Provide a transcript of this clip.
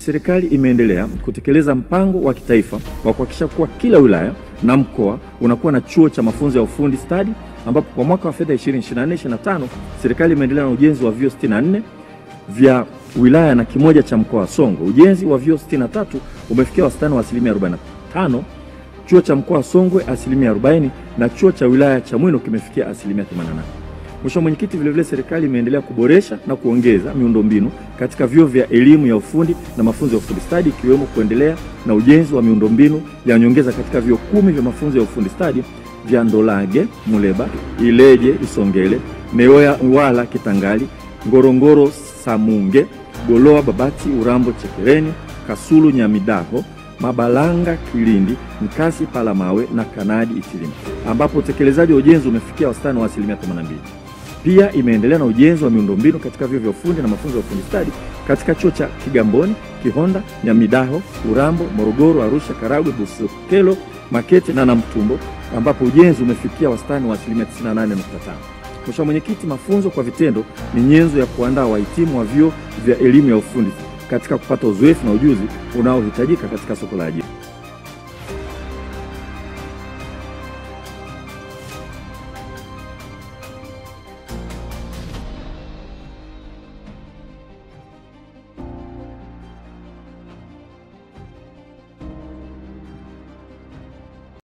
Serikali imeendelea kutekeleza mpango wa kitaifa wa kuhakikisha kuwa kila wilaya na mkoa unakuwa na chuo cha mafunzo ya ufundi stadi, ambapo kwa mwaka wa fedha 2024/25 serikali imeendelea na ujenzi wa vyuo 64 vya wilaya na kimoja cha mkoa wa Songwe. Ujenzi wa vyuo 63 umefikia wastani wa 45%, chuo cha mkoa wa Songwe 40% na chuo cha wilaya cha Mwino kimefikia 88%. Mheshimiwa Mwenyekiti, vile serikali imeendelea kuboresha na kuongeza miundombinu katika vyuo vya elimu ya ufundi na mafunzo ya ufundi stadi, ikiwemo kuendelea na ujenzi wa miundombinu ya nyongeza katika vyuo 10 vya mafunzo ya ufundi stadi vya Ndolage, Muleba, Ileje, Isongele, Meoya, Wala, Kitangali, Ngorongoro, Samunge, Goloa, Babati, Urambo, Chekereni, Kasulu, Nyamidaho, Mabalanga, Kilindi, Nkasi, Palamawe na Kanadi, Itilima, ambapo utekelezaji wa ujenzi umefikia wastani wa 82%. Pia imeendelea na ujenzi wa miundombinu katika vyuo vya ufundi na mafunzo ya ufundi stadi katika chuo cha Kigamboni, Kihonda, Nyamidaho, Urambo, Morogoro, Arusha, Karagwe, Busokelo, Makete na Namtumbo, ambapo ujenzi umefikia wastani wa 98.5%. Mheshimiwa Mwenyekiti, mafunzo kwa vitendo ni nyenzo ya kuandaa wahitimu wa vyuo vya elimu ya ufundi katika kupata uzoefu na ujuzi unaohitajika katika soko la ajira.